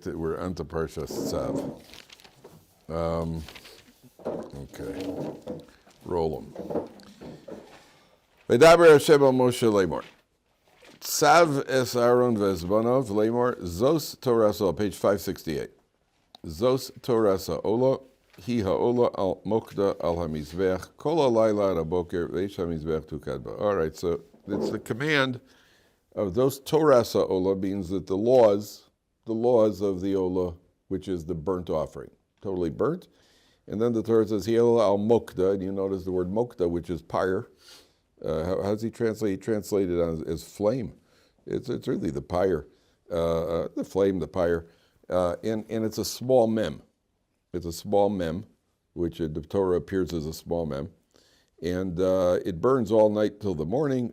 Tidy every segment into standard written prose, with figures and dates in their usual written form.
we're onto Parsha Tzav. Okay, roll them. V'daber Hashem al Moshe lemor. Tzav es Aaron v'ezbanav lemor zos torasa, page 568. Zos torasa ola hi haola al mokda al hamizvech kol halayla ad haboker v'eish hamizvech tukad ba. All right, so it's the command of those torasa ola means that the laws of the ola, which is the burnt offering, totally burnt. And then the Torah says, Hiel al mokda, and you notice the word mokda, which is pyre. How does he translate? He translated it as flame. It's really the pyre, the flame, the pyre. And it's a small mem. It's a small mem, which the Torah appears as a small mem. And it burns all night till the morning.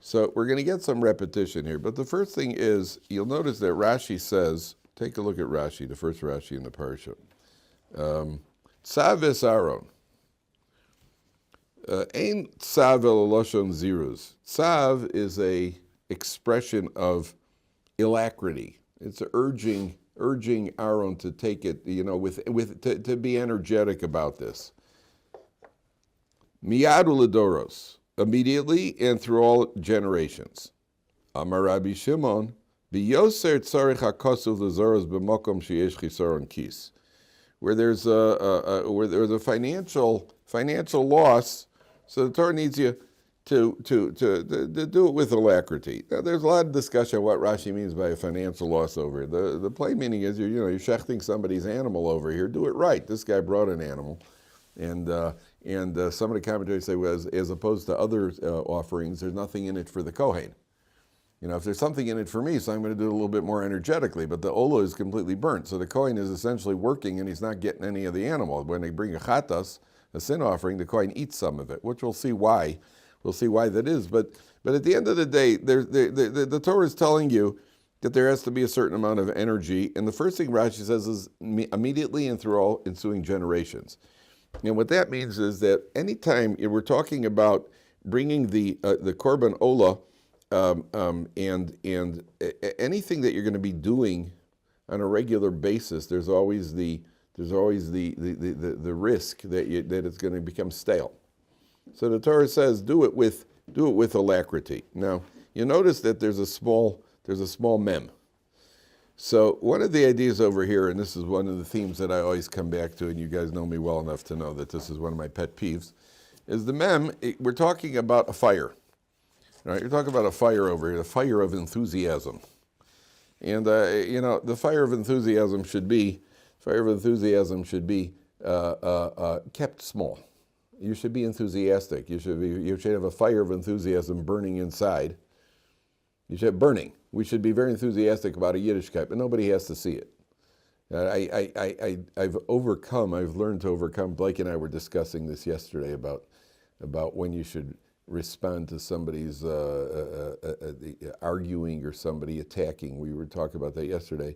So we're going to get some repetition here. But the first thing is, you'll notice that Rashi says, take a look at Rashi, the first Rashi in the Parsha. Tzav es Aaron. Ein tzav el loshon ziruz. Tzav is a expression of alacrity. It's urging Aaron to take it, to be energetic about this. Miyad uledoros, immediately and through all generations. Amar Rabbi Shimon, biyoser tzarich hakosuv lezoros b'mokom sheyesh chisaron kis, where there's a financial loss, so the Torah needs you to do it with alacrity. Now, there's a lot of discussion on what Rashi means by a financial loss over here. The plain meaning is you're shechting somebody's animal over here. Do it right. This guy brought an animal, and some of the commentators say, well, as opposed to other offerings, there's nothing in it for the Kohen. If there's something in it for me, so I'm going to do it a little bit more energetically, but the ola is completely burnt. So the Kohen is essentially working and he's not getting any of the animal. When they bring a chatas, a sin offering, the Kohen eats some of it, which we'll see why. We'll see why that is. But at the end of the day, the Torah is telling you that there has to be a certain amount of energy. And the first thing Rashi says is immediately and through all ensuing generations. And what that means is that anytime we're talking about bringing the korban ola, and anything that you're going to be doing on a regular basis, there's always the risk that it's going to become stale. So the Torah says, do it with alacrity. Now you notice that there's a small mem. So one of the ideas over here, and this is one of the themes that I always come back to, and you guys know me well enough to know that this is one of my pet peeves, is the mem. We're talking about a fire. Right, you're talking about a fire over here, the fire of enthusiasm. And, the fire of enthusiasm should be kept small. You should be enthusiastic. You should have a fire of enthusiasm burning inside. You should have burning. We should be very enthusiastic about a Yiddishkeit, but nobody has to see it. I've learned to overcome. Blake and I were discussing this yesterday about when you should respond to somebody's arguing or somebody attacking. We were talking about that yesterday.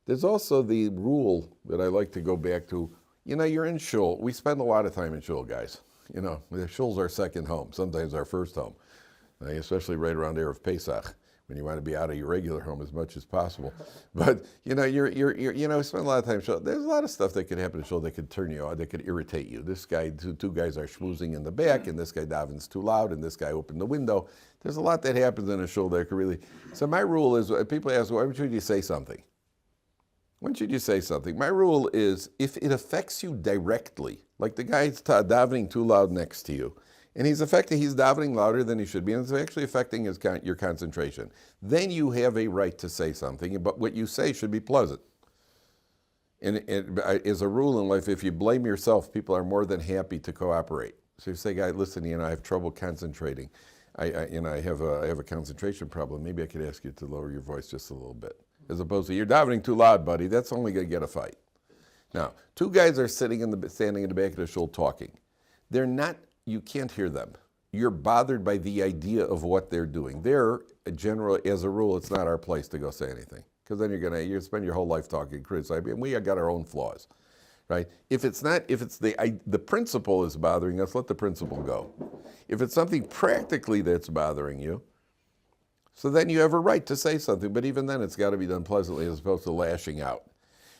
There's also the rule that I like to go back to. You're in shul. We spend a lot of time in shul, guys. The shul's our second home, sometimes our first home, especially right around Erev Pesach, when you want to be out of your regular home as much as possible. But you spend a lot of time in shul. There's a lot of stuff that could happen in shul that could turn you on, that could irritate you. This guy, two guys are schmoozing in the back, and this guy davens too loud, and this guy opened the window. There's a lot that happens in a shul that could really. So my rule is, people ask, why should you say something? When should you say something? My rule is, if it affects you directly, like the guy's davening too loud next to you, and he's davening louder than he should be, and it's actually affecting your concentration, then you have a right to say something, but what you say should be pleasant. And as a rule in life, if you blame yourself, people are more than happy to cooperate. So if you say, guy, listen, I have trouble concentrating. I have a concentration problem. Maybe I could ask you to lower your voice just a little bit. As opposed to, you're davening too loud, buddy. That's only going to get a fight. Now, two guys are standing in the back of the shul talking. They're not. You can't hear them. You're bothered by the idea of what they're doing. As a rule, it's not our place to go say anything, because then you spend your whole life talking, criticizing, and we have got our own flaws, right? If the principle is bothering us, let the principle go. If it's something practically that's bothering you, So then you have a right to say something, but even then it's got to be done pleasantly as opposed to lashing out.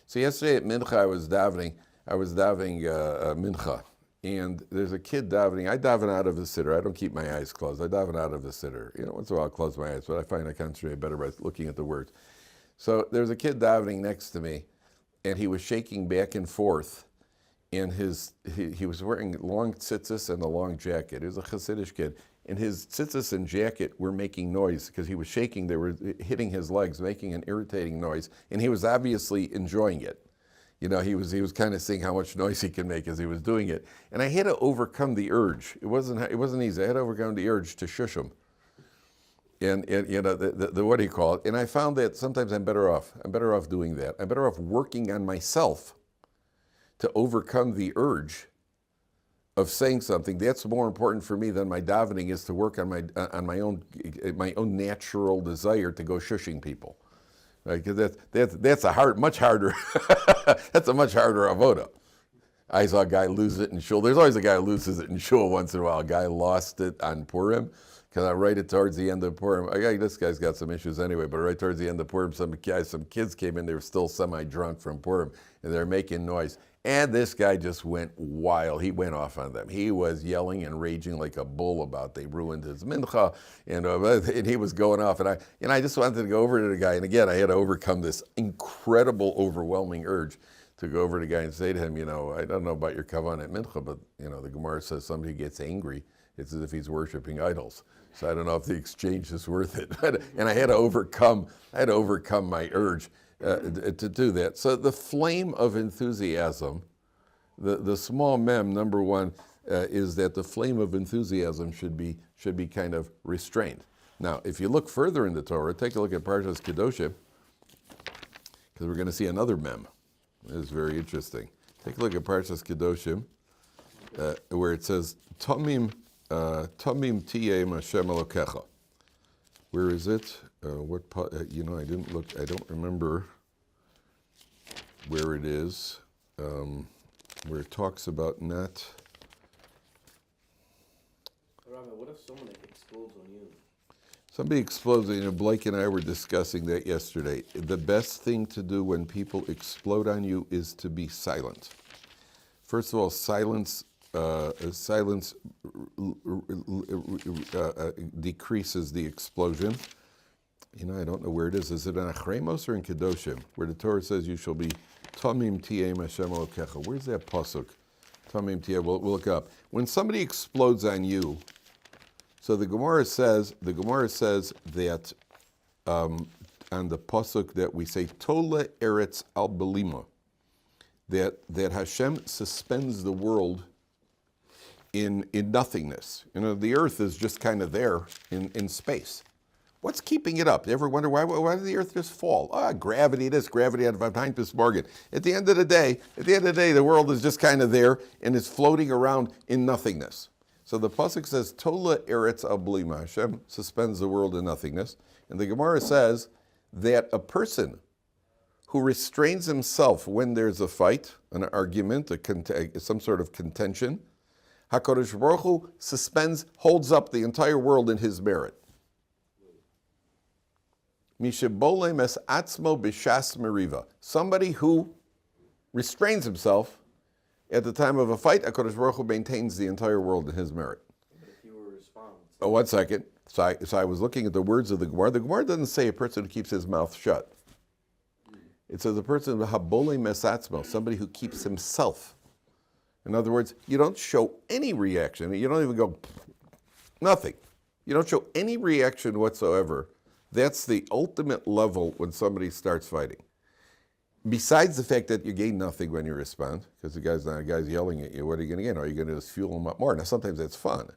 So yesterday at Mincha I was davening Mincha, and there's a kid davening. I daven out of the siddur. I don't keep my eyes closed. I daven out of the siddur. Once in a while I'll close my eyes, but I find I concentrate better by looking at the words. So there's a kid davening next to me, and he was shaking back and forth, and he was wearing long tzitzis and a long jacket. He was a Hasidic kid, and his tzitzis and jacket were making noise because he was shaking. They were hitting his legs, making an irritating noise, and he was obviously enjoying it. He was kind of seeing how much noise he can make as he was doing it. And I had to overcome the urge. It wasn't easy. I had to overcome the urge to shush him. And the what do you call it? And I found that sometimes I'm better off. I'm better off doing that. I'm better off working on myself to overcome the urge of saying something. That's more important for me than my davening is to work on my own natural desire to go shushing people. Right, because that's much harder. That's a much harder avoda. I saw a guy lose it in shul. There's always a guy who loses it in shul once in a while. A guy lost it on Purim because I write it towards the end of Purim. This guy's got some issues anyway, but right towards the end of Purim, some kids came in. They were still semi-drunk from Purim, and they're making noise. And this guy just went wild. He went off on them. He was yelling and raging like a bull about they ruined his mincha, and he was going off. And I just wanted to go over to the guy. And again, I had to overcome this incredible, overwhelming urge to go over to the guy and say to him, I don't know about your kavan at mincha, but the Gemara says somebody gets angry, it's as if he's worshiping idols. So I don't know if the exchange is worth it. And I had to overcome my urge to do that. So the flame of enthusiasm, the small mem, number one, is that the flame of enthusiasm should be kind of restrained. Now, if you look further in the Torah, take a look at Parshas Kedoshim, because we're going to see another mem. This is very interesting. Take a look at Parshas Kedoshim, where it says, Tamim tiyeh Hashem Elokecha. Where is it? I didn't look. I don't remember where it is. Where it talks about not. Rabbi, what if someone explodes on you? Somebody explodes. Blake and I were discussing that yesterday. The best thing to do when people explode on you is to be silent. First of all, silence decreases the explosion. I don't know where it is. Is it in Achremos or in Kedoshim, where the Torah says you shall be Tamim tiyeh Hashem Elokecha? Where's that pasuk? Tamim tiyeh. We'll look up. When somebody explodes on you, so the Gemara says that on the pasuk that we say Tola Eretz Al Belima, that Hashem suspends the world in nothingness. The earth is just kind of there in space. What's keeping it up? You ever wonder why did the earth just fall? Gravity this, gravity out of Heinpus Morgan. At the end of the day, the world is just kind of there and is floating around in nothingness. So the pasuk says, Tola Eretz Ablima. Hashem suspends the world in nothingness. And the Gemara says that a person who restrains himself when there's a fight, an argument, some sort of contention, HaKadosh Baruch Hu holds up the entire world in his merit. Mishabole mes atzmo b'shas meriva. Somebody who restrains himself at the time of a fight, HaKadosh Baruch Hu maintains the entire world in his merit. But if you were responding. Oh, 1 second. So I was looking at the words of the Gemara. The Gemara doesn't say a person who keeps his mouth shut. It says a person habole mes atzmo, somebody who keeps himself. In other words, you don't show any reaction. You don't even go, nothing. You don't show any reaction whatsoever. That's the ultimate level when somebody starts fighting. Besides the fact that you gain nothing when you respond, because the guy's yelling at you, what are you going to gain? Are you going to just fuel him up more? Now, sometimes that's fun,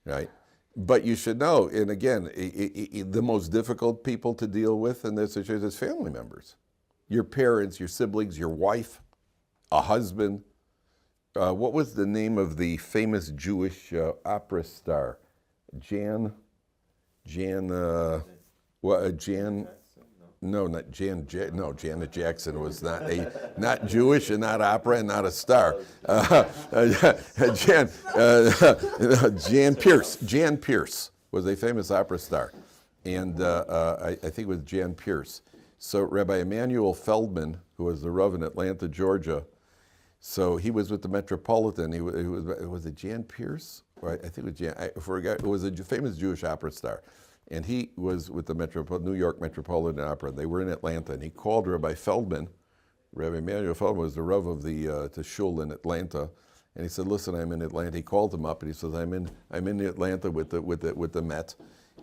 right? But you should know, and again, the most difficult people to deal with in this situation is family members. Your parents, your siblings, your wife, a husband. What was the name of the famous Jewish opera star? Janet Jackson was not Jewish and not opera and not a star. Jan Pierce was a famous opera star. and I think it was Jan Pierce. So Rabbi Emanuel Feldman, who was the Rav in Atlanta, Georgia, so he was with the Metropolitan. He was it Jan Pierce? Right, I think it was Jan. It was a famous Jewish opera star, and he was with the New York Metropolitan Opera. They were in Atlanta, and he called Rabbi Feldman. Rabbi Emanuel Feldman was the Rav of the shul in Atlanta, and he said, "Listen, I'm in Atlanta." He called him up, and he says, "I'm in Atlanta with the Met,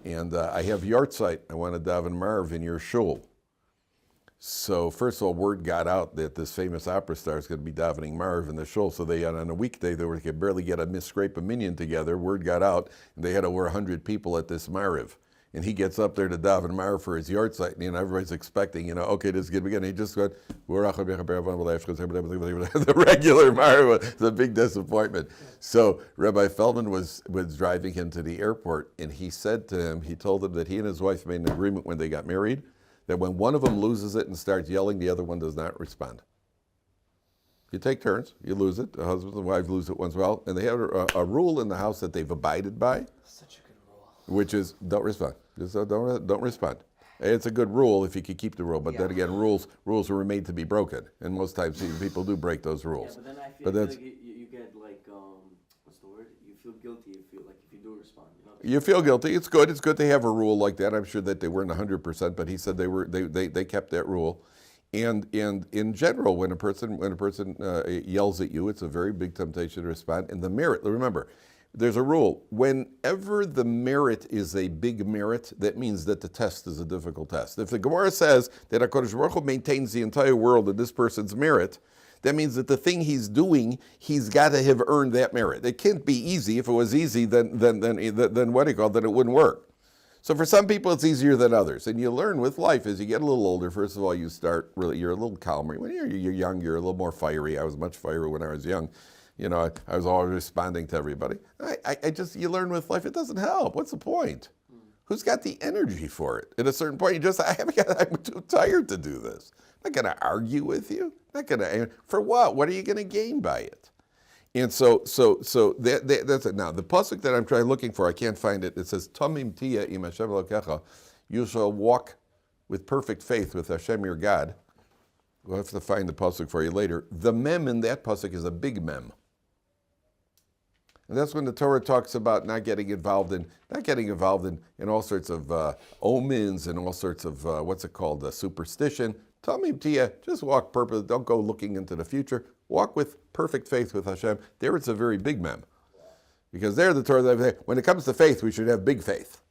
and I have yahrzeit. I want to daven Marv in your shul." So first of all, word got out that this famous opera star is going to be davening Marv in the shul. So they on a weekday they could barely get scrape a minyan together. Word got out, and they had over 100 people at this Marv. And he gets up there to daven Marv for his yahrzeit, and everybody's expecting, okay, this is going to begin. He just goes, the regular Marv. It's a big disappointment. So Rabbi Feldman was driving him to the airport, and he said to him, he told him that he and his wife made an agreement when they got married, that when one of them loses it and starts yelling, the other one does not respond. You take turns, you lose it. The husband and wife lose it once in a while, and they have a rule in the house that they've abided by. Such a good rule. Which is don't respond. Just don't respond. It's a good rule if you could keep the rule, but then again, rules were made to be broken, and most times people do break those rules. Yeah, but then I feel like you get like what's the word? You feel guilty. You feel like if you do respond. You feel guilty. It's good. It's good to have a rule like that. I'm sure that they weren't 100%, but he said they kept that rule. And in general, when a person yells at you, it's a very big temptation to respond. And the merit, remember, there's a rule. Whenever the merit is a big merit, that means that the test is a difficult test. If the Gemara says that HaKadosh Baruch Hu maintains the entire world in this person's merit, that means that the thing he's doing, he's got to have earned that merit. It can't be easy. If it was easy, then what do you call it? Then it wouldn't work. So for some people, it's easier than others. And you learn with life as you get a little older. First of all, you're a little calmer. When you're young, you're a little more fiery. I was much fierier when I was young. I was always responding to everybody. You learn with life, it doesn't help. What's the point? Who's got the energy for it? At a certain point, I'm too tired to do this. I'm not going to argue with you. For what? What are you going to gain by it? And so that's it. Now, the pasuk that I'm looking for, I can't find it. It says, Tamim tia im Hashem Elokecha. You shall walk with perfect faith with Hashem your God. We'll have to find the pasuk for you later. The mem in that pasuk is a big mem. And that's when the Torah talks about not getting involved in all sorts of omens and all sorts of superstition. Tamim tia, just walk purpose. Don't go looking into the future. Walk with perfect faith with Hashem. There it's a very big mem. Because there the Torah, when it comes to faith, we should have big faith.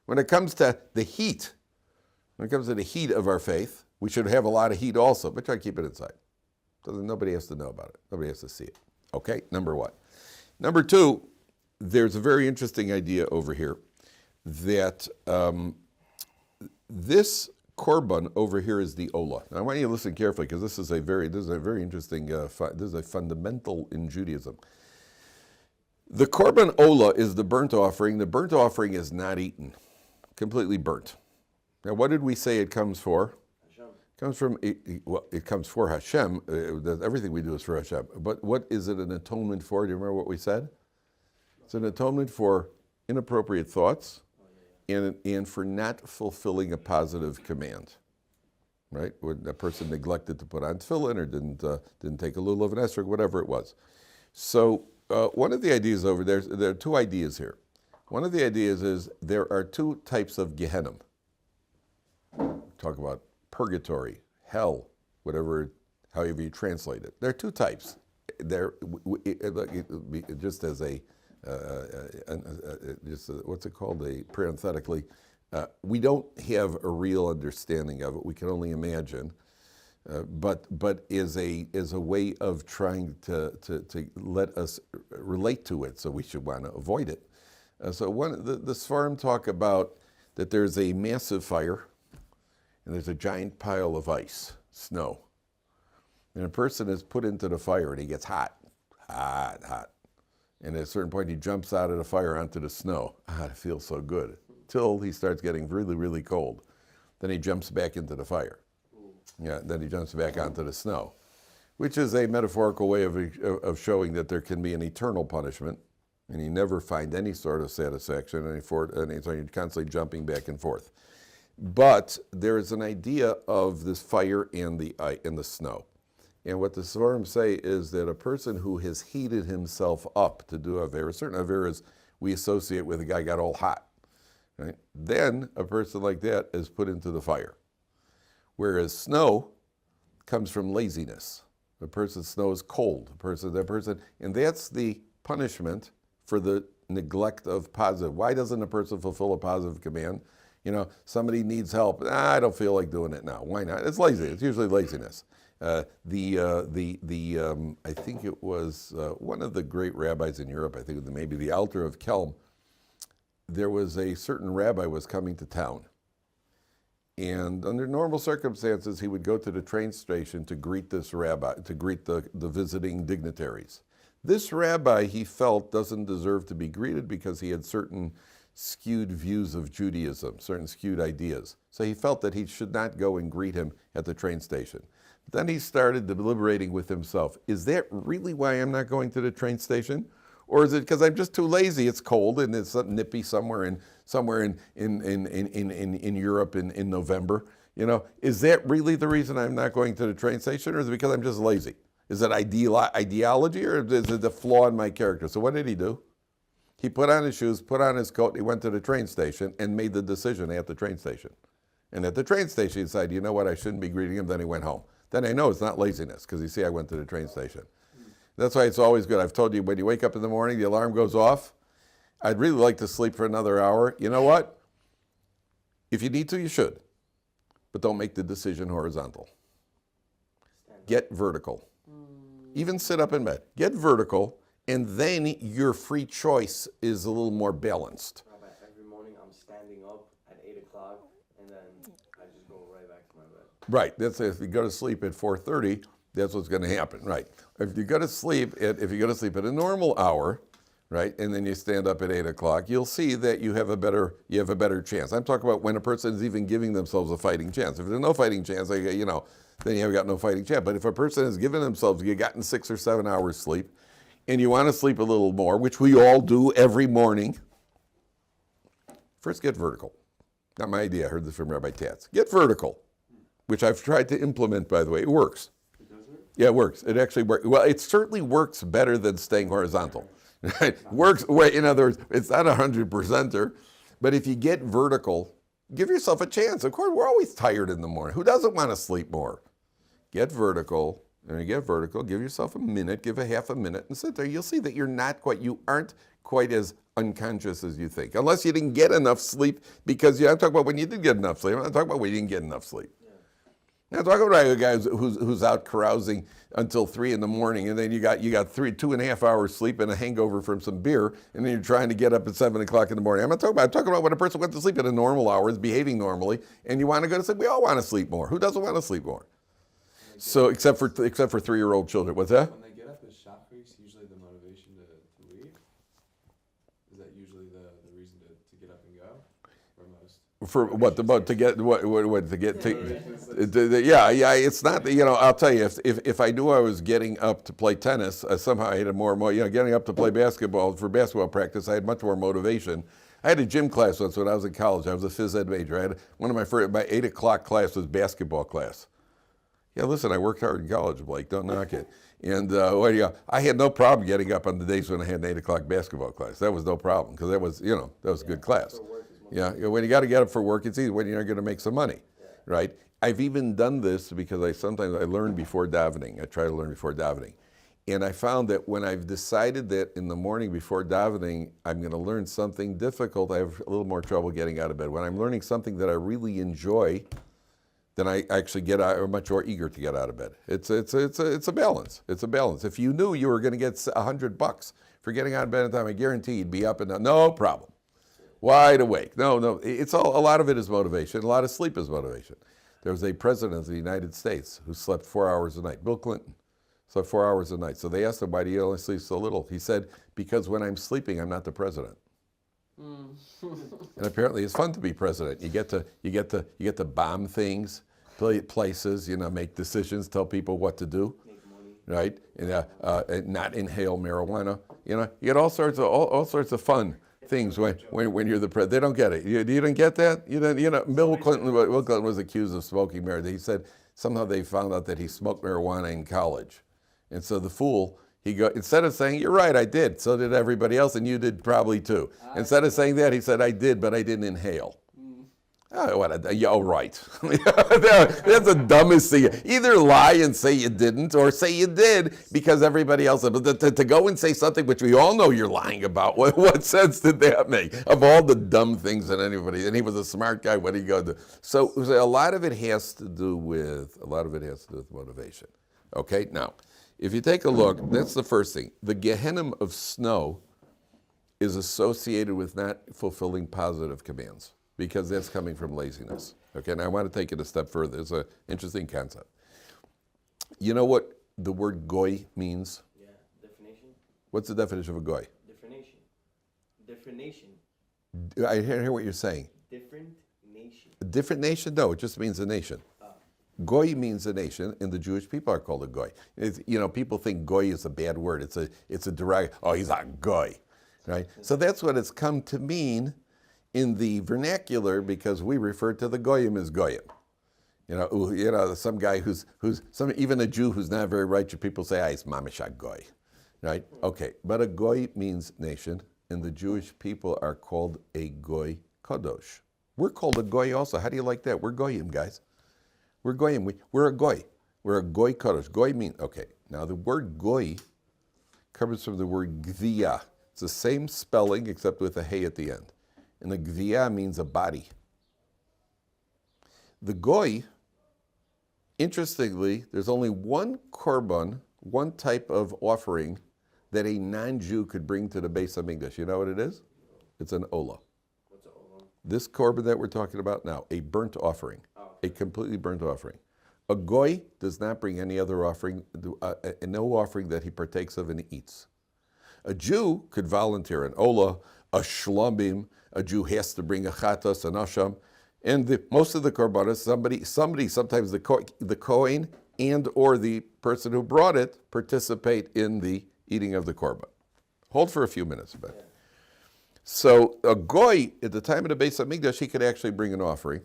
When it comes to the heat of our faith, we should have a lot of heat also, but try to keep it inside. Nobody has to know about it. Nobody has to see it. Okay, number one. Number two, there's a very interesting idea over here that this korban over here is the olah. Now I want you to listen carefully because this is a very interesting, this is a fundamental in Judaism. The korban olah is the burnt offering. The burnt offering is not eaten, completely burnt. Now what did we say it comes for? It comes for Hashem. Everything we do is for Hashem. But what is it an atonement for? Do you remember what we said? It's an atonement for inappropriate thoughts and for not fulfilling a positive command. Right? When a person neglected to put on tefillin or didn't take a lulav and esrog, whatever it was. So one of the ideas over there are two ideas here. One of the ideas is there are two types of Gehenna. Talk about purgatory, hell, however you translate it. There are two types. Just as what's it called? Parenthetically, we don't have a real understanding of it. We can only imagine. But is a way of trying to let us relate to it, so we should want to avoid it. So the Sfarim talk about that there's a massive fire, and there's a giant pile of ice, snow. And a person is put into the fire and he gets hot. And at a certain point he jumps out of the fire onto the snow. It feels so good. Till he starts getting really, really cold. Then he jumps back into the fire. Then he jumps back onto the snow, which is a metaphorical way of showing that there can be an eternal punishment and you never find any sort of satisfaction, and so you're constantly jumping back and forth. But there is an idea of this fire and the snow. And what the Svarim say is that a person who has heated himself up to do Avera, certain Averas we associate with a guy got all hot, right? Then a person like that is put into the fire. Whereas snow comes from laziness. The person's snow is cold. And that's the punishment for the neglect of positive. Why doesn't a person fulfill a positive command? Somebody needs help. I don't feel like doing it now. Why not? It's lazy. It's usually laziness. I think it was one of the great rabbis in Europe, I think maybe the Alter of Kelm, there was a certain rabbi was coming to town. And under normal circumstances, he would go to the train station to greet this rabbi, to greet the visiting dignitaries. This rabbi, he felt, doesn't deserve to be greeted because he had certain skewed views of Judaism, certain skewed ideas. So he felt that he should not go and greet him at the train station. Then he started deliberating with himself, is that really why I'm not going to the train station? Or is it because I'm just too lazy? It's cold and it's nippy somewhere in Europe in November. Is that really the reason I'm not going to the train station, or is it because I'm just lazy? Is it ideology, or is it a flaw in my character? So what did he do? He put on his shoes, put on his coat, he went to the train station and made the decision at the train station. And at the train station, he decided, you know what, I shouldn't be greeting him. Then he went home. Then I know it's not laziness, because you see, I went to the train station. That's why it's always good. I've told you, when you wake up in the morning, the alarm goes off. I'd really like to sleep for another hour. You know what? If you need to, you should. But don't make the decision horizontal. Get vertical. Even sit up in bed. Get vertical, and then your free choice is a little more balanced. Rabbi, every morning I'm standing up at 8 o'clock, and then I just go right back to my bed. Right. That's if you go to sleep at 4:30, that's what's going to happen. Right. If you go to sleep at a normal hour, right, and then you stand up at 8 o'clock, you'll see that you have a better chance. I'm talking about when a person is even giving themselves a fighting chance. If there's no fighting chance, then you have got no fighting chance. But if a person has given themselves, you've gotten 6 or 7 hours sleep, and you want to sleep a little more, which we all do every morning, first get vertical. Not my idea. I heard this from Rabbi Tatz. Get vertical, which I've tried to implement, by the way. It works. It does work? Yeah, it works. It actually works. Well, it certainly works better than staying horizontal. Right? Works. In other words, it's not 100%er, but if you get vertical, give yourself a chance. Of course, we're always tired in the morning. Who doesn't want to sleep more? Get vertical. And you get vertical, give yourself a minute, give a half a minute, and sit there. You'll see that you aren't quite as unconscious as you think. Unless you didn't get enough sleep, because I'm talking about when you did get enough sleep. I'm not talking about when you didn't get enough sleep. Yeah. Now, talking about a guy who's out carousing until 3 in the morning, and then you got 2.5 hours sleep and a hangover from some beer, and then you're trying to get up at 7 o'clock in the morning. I'm talking about when a person went to sleep at a normal hour, is behaving normally, and you want to go to sleep. We all want to sleep more. Who doesn't want to sleep more? So, except for 3-year-old children. What's that? When they get up as shachris, usually the motivation to leave? Is that usually the reason to get up and go? For most? For what? To get yeah. It's not. I'll tell you. If I knew I was getting up to play tennis, somehow I had more. Getting up to play basketball for basketball practice, I had much more motivation. I had a gym class once when I was in college. I was a phys ed major. I had my 8 o'clock class was basketball class. Yeah, listen, I worked hard in college, Blake. Don't knock it. And I had no problem getting up on the days when I had an 8 o'clock basketball class. That was no problem, because that was a good class. Yeah, when you got to get up for work, it's easy when you're going to make some money, right? I've even done this because I learn before davening. I try to learn before davening. And I found that when I've decided that in the morning before davening, I'm going to learn something difficult, I have a little more trouble getting out of bed. When I'm learning something that I really enjoy, then I actually I'm much more eager to get out of bed. It's a balance. It's a balance. If you knew you were going to get $100 for getting out of bed in time, I guarantee you'd be up and down. No problem. Wide awake. No. A lot of it is motivation. A lot of sleep is motivation. There was a president of the United States who slept 4 hours a night. Bill Clinton slept 4 hours a night. So they asked him, why do you only sleep so little? He said, because when I'm sleeping, I'm not the president. And apparently it's fun to be president. You get to bomb things, places, make decisions, tell people what to do. Make money. right? And not inhale marijuana. You get all sorts of fun things when you're the president. They don't get it. You didn't get that? Bill Clinton was accused of smoking marijuana. He said somehow they found out that he smoked marijuana in college. And so the fool, instead of saying, you're right, I did, so did everybody else, and you did probably too. Instead of saying that, he said, I did, but I didn't inhale. Right. That's the dumbest thing. Either lie and say you didn't, or say you did because everybody else did. But to go and say something which we all know you're lying about, what sense did that make? Of all the dumb things that anybody, and he was a smart guy, what did he go do? So a lot of it has to do with motivation. Okay, now, if you take a look, that's the first thing. The Gehenna of snow is associated with not fulfilling positive commands, because that's coming from laziness. Okay, and I want to take it a step further. It's an interesting concept. You know what the word goy means? Yeah, definition. What's the definition of a goy? Definition. I hear what you're saying. Different nation. A different nation? No, it just means a nation. Goy means a nation, and the Jewish people are called a goy. People think goy is a bad word. It's a derogatory. Oh, he's a goy, right? So that's what it's come to mean in the vernacular, because we refer to the goyim as goyim. Some guy even a Jew who's not very righteous, people say, he's mamish a goy, right? Okay, but a goy means nation, and the Jewish people are called a goy kadosh. We're called a goy also. How do you like that? We're goyim, guys. We're goyim. We're a goy. We're a goy kadosh. Goy means, okay, now the word goy comes from the word gviya. It's the same spelling except with a hey at the end. And the gviya means a body. The goy, interestingly, there's only one korban, one type of offering that a non-Jew could bring to the Beis HaMikdash. You know what it is? It's an olah. What's an olah? This korban that we're talking about now, a burnt offering, a completely burnt offering. A goy does not bring any other offering, no offering that he partakes of and eats. A Jew could volunteer an olah, a shlomim. A Jew has to bring a chatas, an asham, and most of the korbanos, somebody, sometimes the kohen and or the person who brought it participate in the eating of the korban. Hold for a few minutes, Ben. Yeah. So a goy at the time of the Beis HaMikdash, he could actually bring an offering,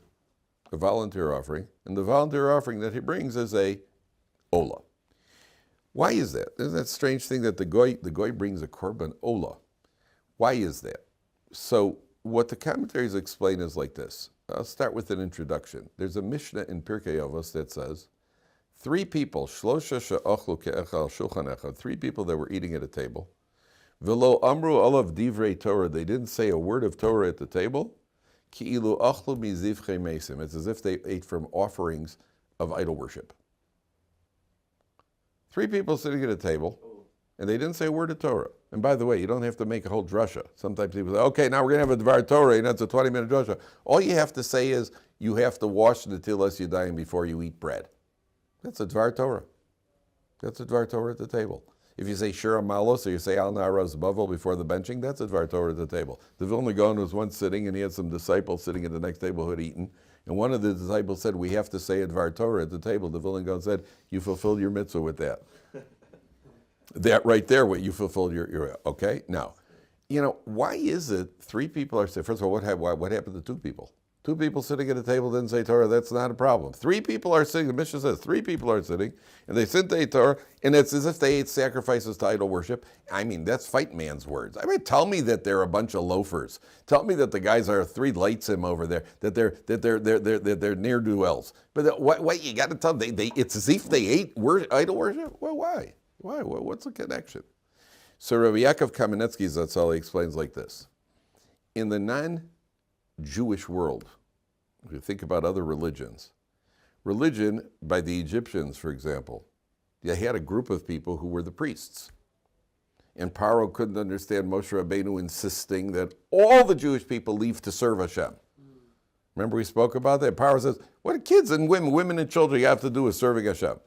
a volunteer offering, and the volunteer offering that he brings is a olah. Why is that? Isn't that a strange thing that the goy brings a korban olah? Why is that? So what the commentaries explain is like this. I'll start with an introduction. There's a Mishnah in Pirkei Avos that says, three people that were eating at a table, v'lo amru olav divrei Torah, they didn't say a word of Torah at the table, ki'ilu achlu mizivchei mesim, it's as if they ate from offerings of idol worship. Three people sitting at a table, and they didn't say a word of Torah. And by the way, you don't have to make a whole drasha. Sometimes people say, okay, now we're going to have a Dvar Torah, and that's a 20-minute drasha. All you have to say is, you have to wash the Tilas Yadayim before you eat bread. That's a Dvar Torah. That's a Dvar Torah at the table. If you say Shira Malos, or you say Al Na'araz Bavel before the benching, that's a Dvar Torah at the table. The Vilna Gaon was once sitting, and he had some disciples sitting at the next table who had eaten. And one of the disciples said, we have to say a Dvar Torah at the table. The Vilna Gaon said, you fulfilled your mitzvah with that. That right there, what you fulfilled your okay? Now, why is it three people are sitting? First of all, what happened to two people? Two people sitting at a table didn't say Torah, that's not a problem. Three people are sitting, the Mishnah says three people are sitting, and they sit to eat Torah, and it's as if they ate sacrifices to idol worship. I mean, that's fight man's words. I mean, tell me that they're a bunch of loafers. Tell me that the guys are three lights over there, that they're ne'er-do-wells. But what you got to tell them, it's as if they ate idol worship? Well, why? Why? What's the connection? So Rabbi Yaakov Kamenetsky Zatzal explains like this. In the non-Jewish world, if you think about other religion, by the Egyptians, for example, they had a group of people who were the priests. And Paro couldn't understand Moshe Rabbeinu insisting that all the Jewish people leave to serve Hashem. Remember we spoke about that? Paro says, what do kids and women and children you have to do is serving Hashem?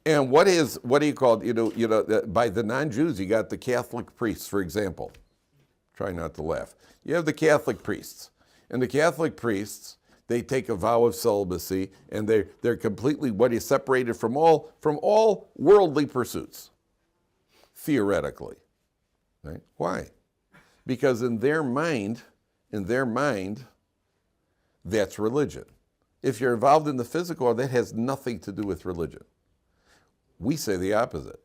And what do you call it? By the non-Jews, you got the Catholic priests, for example. Try not to laugh. You have the Catholic priests. And the Catholic priests, They take a vow of celibacy, and they're completely separated from all worldly pursuits, theoretically. Right? Why? Because in their mind, that's religion. If you're involved in the physical, that has nothing to do with religion. We say the opposite.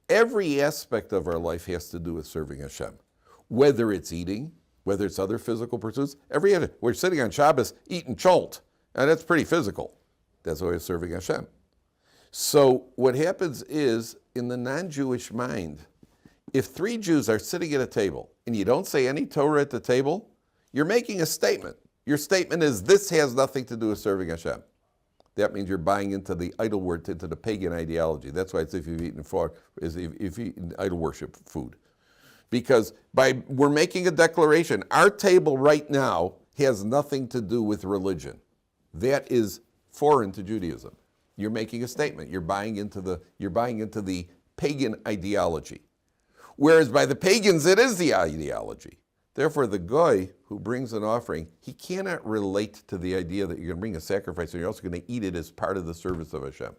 Every aspect of our life has to do with serving Hashem. Whether it's eating, whether it's other physical pursuits, we're sitting on Shabbos eating cholt, and that's pretty physical. That's why we're serving Hashem. So what happens is, in the non-Jewish mind, if 3 Jews are sitting at a table and you don't say any Torah at the table, you're making a statement. Your statement is, this has nothing to do with serving Hashem. That means you're buying into the idol worship, into the pagan ideology. That's why it's if you've eaten idol worship food. Because we're making a declaration. Our table right now has nothing to do with religion. That is foreign to Judaism. You're making a statement. You're buying into the pagan ideology. Whereas by the pagans, it is the ideology. Therefore, the goy who brings an offering, he cannot relate to the idea that you're going to bring a sacrifice and you're also going to eat it as part of the service of Hashem.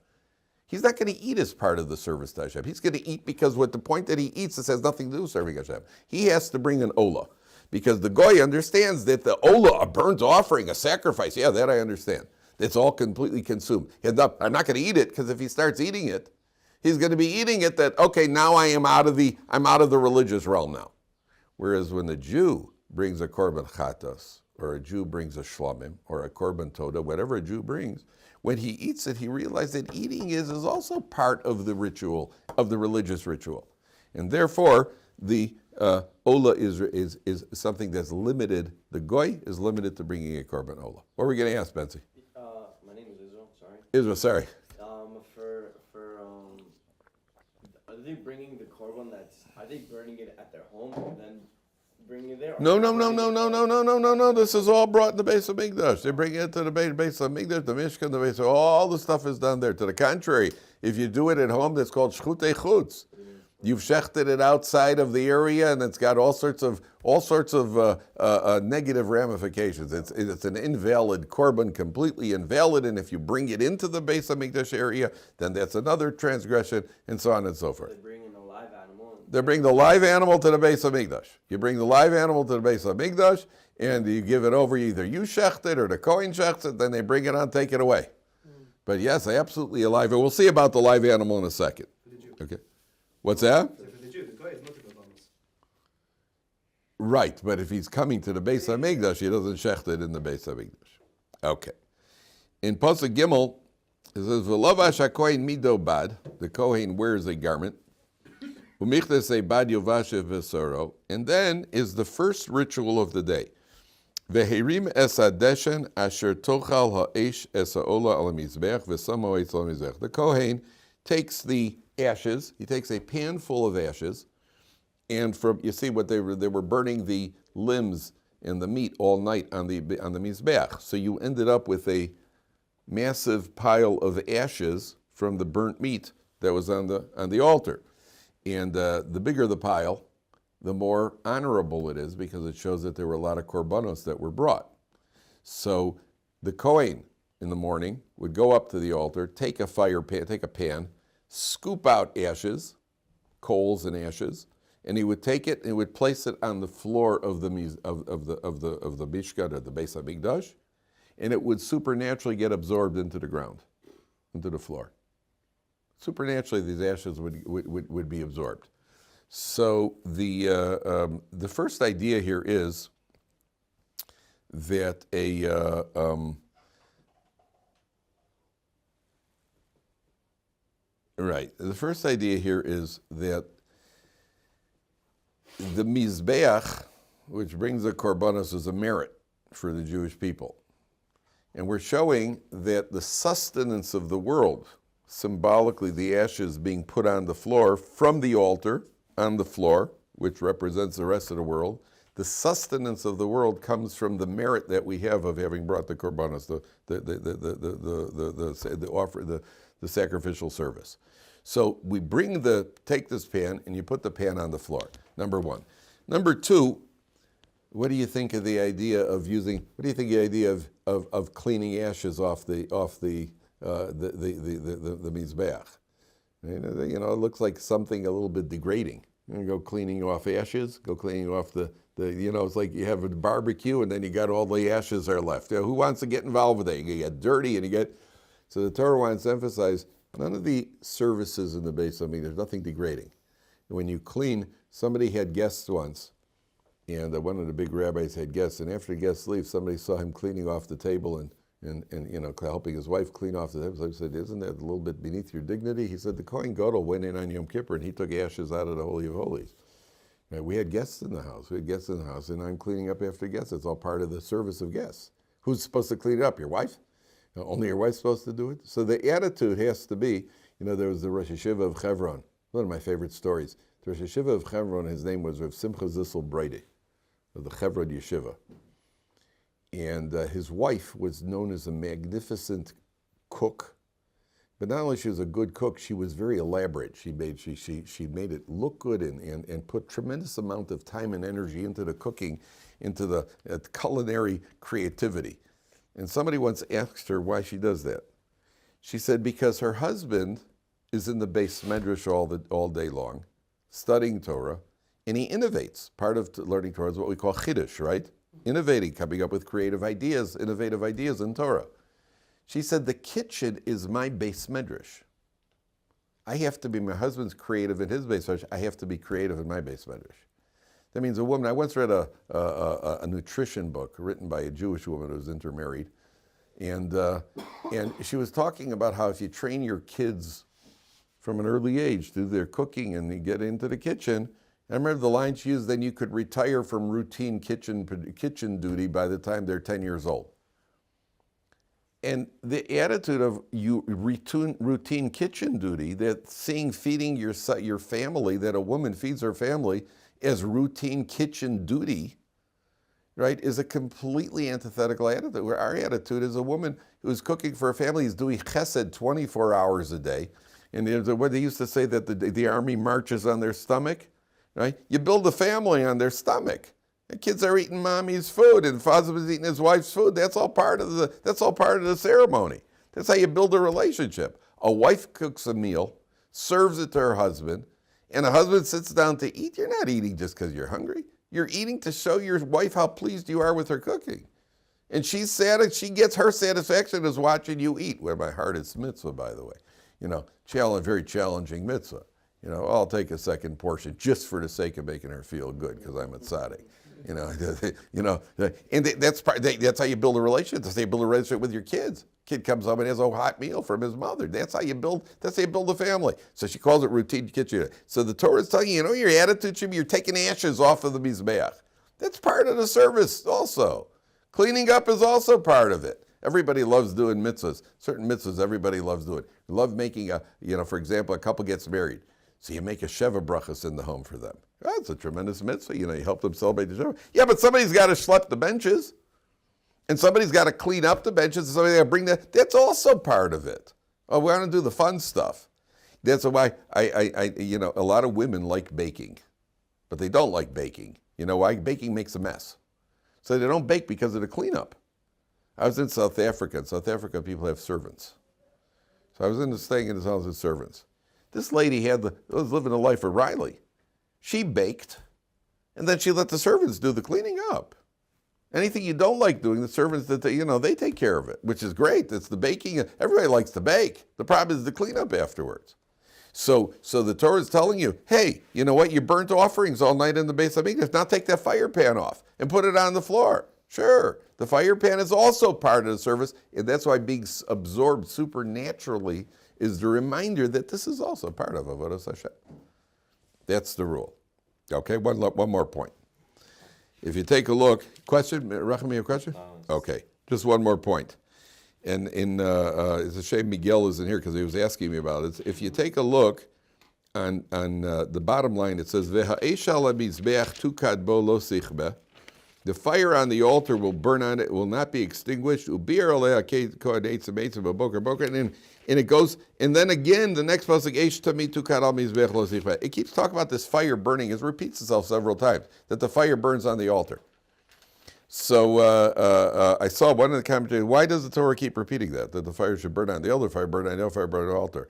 He's not going to eat as part of the service to Hashem. He's going to eat because with the point that he eats, this has nothing to do with serving Hashem. He has to bring an olah. Because the goy understands that the olah, a burnt offering, a sacrifice, yeah, that I understand. It's all completely consumed. I'm not going to eat it, because if he starts eating it, he's going to be eating it that, okay, now I'm out of the religious realm now. Whereas when the Jew brings a korban chatas, or a Jew brings a shlamim, or a korban toda, whatever a Jew brings, when he eats it, he realizes that eating is also part of the ritual, of the religious ritual. And therefore, the olah is something that's limited. The goy is limited to bringing a korban olah. What were we going to ask, Bensy? My name is Israel, sorry. Israel, sorry. Are they bringing the korban are they burning it at their home and then bringing it there? No. This is all brought in the base of Mikdash. They bring it to the base of Mikdash, the Mishkan, the base of all the stuff is done there. To the contrary, if you do it at home, that's called shchutei chutz. You've shechted it outside of the area, and it's got all sorts of negative ramifications. It's an invalid korban, completely invalid. And if you bring it into the Beis Hamikdash area, then that's another transgression, and so on and so forth. They bring in a live animal. They bring the live animal to the Beis Hamikdash. You bring the live animal to the Beis Hamikdash, and you give it over. Either you shecht it or the Kohen shechts it. Then they bring it on, take it away. But yes, absolutely alive. And we'll see about the live animal in a second. Okay. What's that? Right, but if he's coming to the Beis Hamikdash, he doesn't shecht it in the Beis Hamikdash. Okay. In Pasuk Gimel, it says, "V'lavash hakohen mido bad." The Kohen wears a garment. Umichtes a bad yovashev v'soro, and then is the first ritual of the day. Vehirim es hadeshen asher tochal ha'esh es ha'ola al mizbech v'samo etz al mizbech. The Kohen takes the ashes. He takes a pan full of ashes, and you see what they were burning the limbs and the meat all night on the mizbech. So you ended up with a massive pile of ashes from the burnt meat that was on the altar. And the bigger the pile, the more honorable it is, because it shows that there were a lot of korbanos that were brought. So the Kohen in the morning would go up to the altar, take a pan, scoop out ashes, coals and ashes, and he would take it and would place it on the floor of the Mishkan, or the Beis Hamikdash, and it would supernaturally get absorbed into the ground, into the floor. Supernaturally, these ashes would be absorbed. So the first idea here is that the first idea here is that the Mizbeach, which brings the korbanos, is a merit for the Jewish people. And we're showing that the sustenance of the world, symbolically the ashes being put on the floor from the altar on the floor, which represents the rest of the world, the sustenance of the world comes from the merit that we have of having brought the korbanos, the sacrificial service. So we take this pan and you put the pan on the floor, number one. Number two, What do you think of the idea of using? What do you think of the idea of cleaning ashes off the mizbeach? You know, it looks like something a little bit degrading. You go cleaning off ashes, go cleaning off the you know, it's like you have a barbecue and then you got all the ashes are left. You know, who wants to get involved with that? You get dirty and you get. So the Torah wants to emphasize none of the services in the Beis Hamikdash. There's nothing degrading. When you clean, somebody had guests once. And one of the big rabbis had guests, and after the guests leave, somebody saw him cleaning off the table and you know, helping his wife clean off the table. So I said, isn't that a little bit beneath your dignity? He said, the Kohen Gadol went in on Yom Kippur and he took ashes out of the Holy of Holies. Right? We had guests in the house. And I'm cleaning up after guests. It's all part of the service of guests. Who's supposed to clean it up? Your wife? No, only your wife's supposed to do it? So the attitude has to be, you know, there was the Rosh Yeshiva of Hebron. One of my favorite stories. The Rosh Yeshiva of Hebron, his name was Rav Simcha Zissel Brady, of the Hebron Yeshiva. And his wife was known as a magnificent cook. But not only she was a good cook, she was very elaborate. She made it look good and put tremendous amount of time and energy into the cooking, into the culinary creativity. And somebody once asked her why she does that. She said because her husband is in the Beis Medrash all day long, studying Torah, and he innovates. Part of learning Torah is what we call chiddush, right? Innovating, coming up with innovative ideas in Torah. She said, the kitchen is my Beis Medrash. I have to be, my husband's creative in his Beis Medrash, I have to be creative in my Beis Medrash. That means a woman, I once read a nutrition book written by a Jewish woman who was intermarried, and she was talking about how if you train your kids from an early age to their cooking and you get into the kitchen, I remember the line she used, then you could retire from routine kitchen duty by the time they're 10 years old. And the attitude of routine kitchen duty, that feeding your family, that a woman feeds her family as routine kitchen duty, right, is a completely antithetical attitude. Where our attitude is a woman who's cooking for a family is doing chesed 24 hours a day. And what they used to say that the army marches on their stomach. Right? You build a family on their stomach. The kids are eating mommy's food, and husband's eating his wife's food. That's all part of the ceremony. That's how you build a relationship. A wife cooks a meal, serves it to her husband, and a husband sits down to eat. You're not eating just because you're hungry. You're eating to show your wife how pleased you are with her cooking. And she gets her satisfaction as watching you eat. Where my heart is mitzvah, by the way. You know, very challenging mitzvah. You know, I'll take a second portion just for the sake of making her feel good because I'm a tzaddik. And that's how you build a relationship. That's how you build a relationship with your kids. Kid comes home and has a hot meal from his mother. That's how you build a family. So she calls it routine kitchen. So the Torah is telling you, your attitude should be you're taking ashes off of the mizbeach. That's part of the service also. Cleaning up is also part of it. Everybody loves doing mitzvahs. Certain mitzvahs everybody loves doing. You love making for example, a couple gets married. So you make a Sheva brachas in the home for them. That's a tremendous mitzvah. You help them celebrate the Sheva. Yeah, but somebody's got to schlep the benches. And somebody's got to clean up the benches. And somebody's got to bring that. That's also part of it. Oh, we want to do the fun stuff. That's why a lot of women like baking. But they don't like baking. You know why? Baking makes a mess. So they don't bake because of the cleanup. I was in South Africa. In South Africa, people have servants. So I was staying in his house with servants. This lady was living a life of Riley. She baked, and then she let the servants do the cleaning up. Anything you don't like doing, the servants, they take care of it, which is great. It's the baking. Everybody likes to bake. The problem is the cleanup afterwards. So the Torah is telling you, hey, you know what? You burnt offerings all night in the Beis Hamikdash. Now take that fire pan off and put it on the floor. Sure, the fire pan is also part of the service, and that's why being absorbed supernaturally is the reminder that this is also part of Avodas Hashem. That's the rule. Okay, one more point. If you take a look, question, Rachel, a question? Okay, just one more point. And it's a shame Miguel isn't here because he was asking me about it. If you take a look on the bottom line, it says, Ve'ha'esh ala mizbeach tukad bo lo sichbeh. The fire on the altar will burn on it, will not be extinguished. And it goes, and then again, the next pasuk, it keeps talking about this fire burning. It repeats itself several times, that the fire burns on the altar. So I saw one of the commentators, why does the Torah keep repeating that the fire should burn on the altar, fire burn on the altar, fire burn on the altar?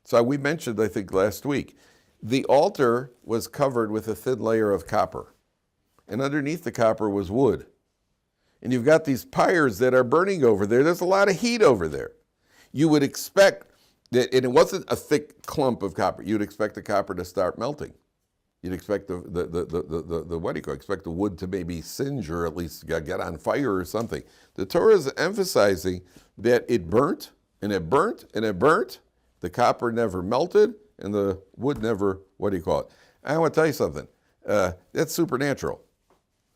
So we mentioned, I think, last week, the altar was covered with a thin layer of copper. And underneath the copper was wood. And you've got these pyres that are burning over there. There's a lot of heat over there. You would expect that, and it wasn't a thick clump of copper. You'd expect the copper to start melting. You'd expect the what do you call it? Expect the wood to maybe singe or at least get on fire or something. The Torah is emphasizing that it burnt and it burnt and it burnt. The copper never melted and the wood never, what do you call it? I want to tell you something. That's supernatural.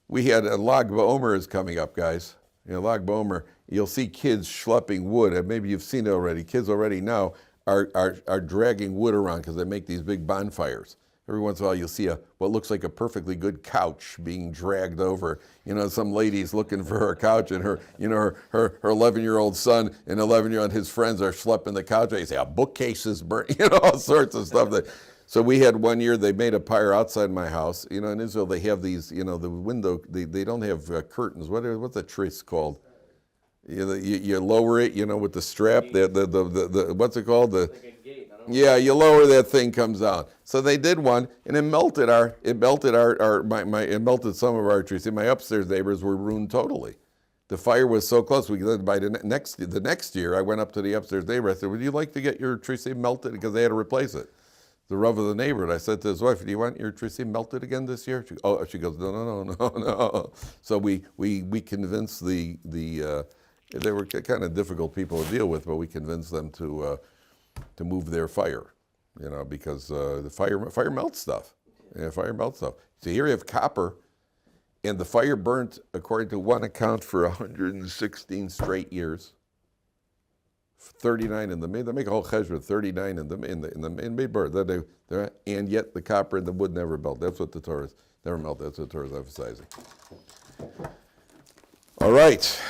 We had a Lag BaOmer is coming up, guys. Lag BaOmer, you'll see kids schlepping wood, and maybe you've seen it already. Kids already now are dragging wood around because they make these big bonfires. Every once in a while you'll see what looks like a perfectly good couch being dragged over. Some lady's looking for her couch, and her 11-year-old son and 11-year-old his friends are schlepping the couch. They say, a bookcase is burnt, all sorts of stuff. So we had one year, they made a pyre outside my house. In Israel they have these, the window, they don't have curtains. What's the tris called? You lower it, with the strap, the what's it called? Like a gate. I don't know. Yeah, you lower that thing comes out. So they did one, and it melted it melted some of our trees. See, my upstairs neighbors were ruined totally. The fire was so close. By the next year, I went up to the upstairs neighbor. I said, "Would you like to get your tree melted?" Because they had to replace it. The Rav of the neighborhood. I said to his wife, "Do you want your tree melted again this year?" She goes, "No." So we convinced they were kind of difficult people to deal with, but we convinced them to move their fire, because the fire melts stuff. Yeah, fire melts stuff. So here you have copper, and the fire burnt, according to one account, for 116 straight years. 39 in the main. They make a whole cheshbon, 39 in the main burn. And yet the copper and the wood never melt. That's what the Torah is. Never melt. That's what the Torah is emphasizing. All right.